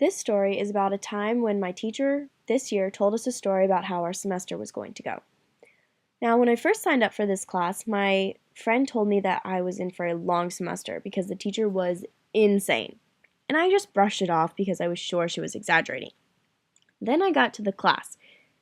This story is about a time when my teacher this year told us a story about how our semester was going to go. Now, when I first signed up for this class, my friend told me that I was in for a long semester because the teacher was insane. And I just brushed it off because I was sure she was exaggerating. Then I got to the class,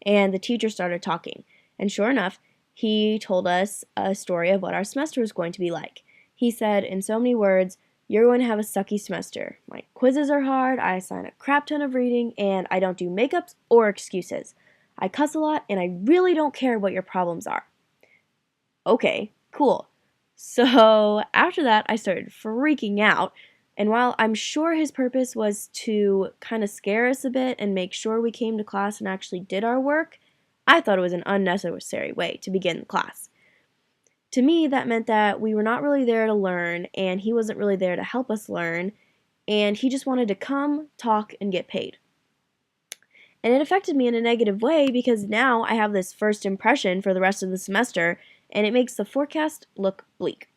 and the teacher started talking. And sure enough, he told us a story of what our semester was going to be like. He said, in so many words, "You're going to have a sucky semester. My quizzes are hard, I assign a crap ton of reading, and I don't do makeups or excuses. I cuss a lot, and I really don't care what your problems are." Okay, cool. So after that, I started freaking out. And while I'm sure his purpose was to kind of scare us a bit and make sure we came to class and actually did our work, I thought it was an unnecessary way to begin the class. To me, that meant that we were not really there to learn, and he wasn't really there to help us learn, and he just wanted to come, talk, and get paid. And it affected me in a negative way because now I have this first impression for the rest of the semester, and it makes the forecast look bleak.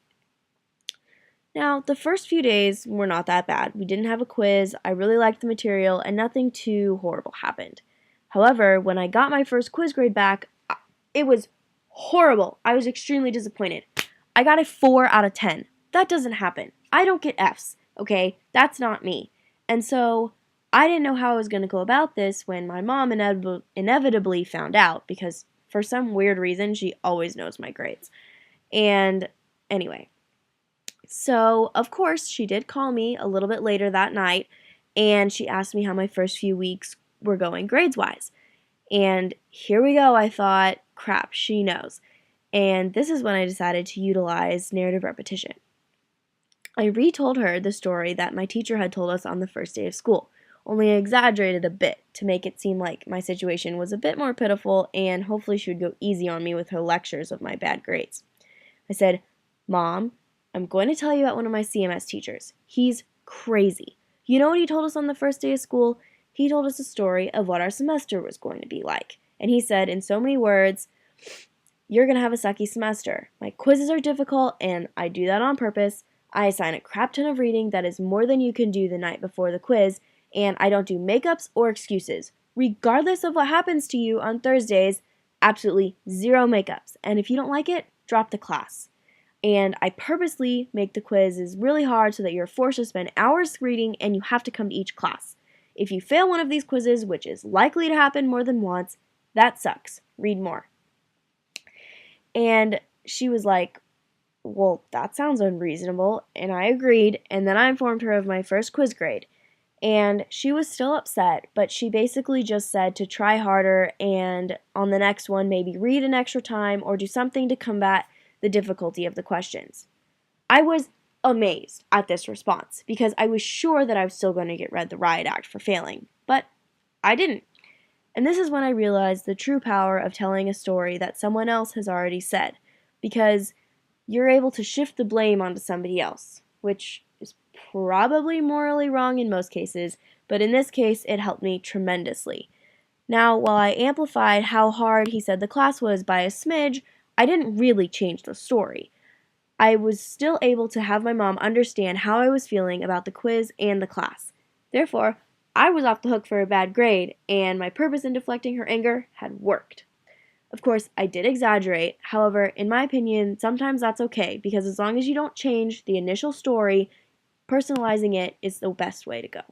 Now, the first few days were not that bad. We didn't have a quiz, I really liked the material, and nothing too horrible happened. However, when I got my first quiz grade back, it was horrible. I was extremely disappointed. I got a 4 out of 10. That doesn't happen. I don't get Fs, okay? That's not me. And so I didn't know how I was going to go about this when my mom inevitably found out because for some weird reason she always knows my grades. And anyway, so of course she did call me a little bit later that night and she asked me how my first few weeks were going grades-wise. And here we go, I thought, crap, she knows. And this is when I decided to utilize narrative repetition. I retold her the story that my teacher had told us on the first day of school, only I exaggerated a bit to make it seem like my situation was a bit more pitiful and hopefully she would go easy on me with her lectures of my bad grades. I said, "Mom, I'm going to tell you about one of my CMS teachers. He's crazy. You know what he told us on the first day of school? He told us a story of what our semester was going to be like. And he said, in so many words, you're going to have a sucky semester. My quizzes are difficult, and I do that on purpose. I assign a crap ton of reading that is more than you can do the night before the quiz, and I don't do makeups or excuses. Regardless of what happens to you on Thursdays, absolutely zero makeups. And if you don't like it, drop the class. And I purposely make the quizzes really hard so that you're forced to spend hours reading and you have to come to each class. If you fail one of these quizzes, which is likely to happen more than once, that sucks. Read more." And she was like, "Well, that sounds unreasonable," and I agreed, and then I informed her of my first quiz grade. And she was still upset, but she basically just said to try harder and on the next one maybe read an extra time or do something to combat the difficulty of the questions. I was amazed at this response because I was sure that I was still going to get read the riot act for failing, but I didn't. And this is when I realized the true power of telling a story that someone else has already said, because you're able to shift the blame onto somebody else, which is probably morally wrong in most cases, but in this case it helped me tremendously. Now, while I amplified how hard he said the class was by a smidge, I didn't really change the story. I was still able to have my mom understand how I was feeling about the quiz and the class. Therefore, I was off the hook for a bad grade, and my purpose in deflecting her anger had worked. Of course, I did exaggerate. However, in my opinion, sometimes that's okay, because as long as you don't change the initial story, personalizing it is the best way to go.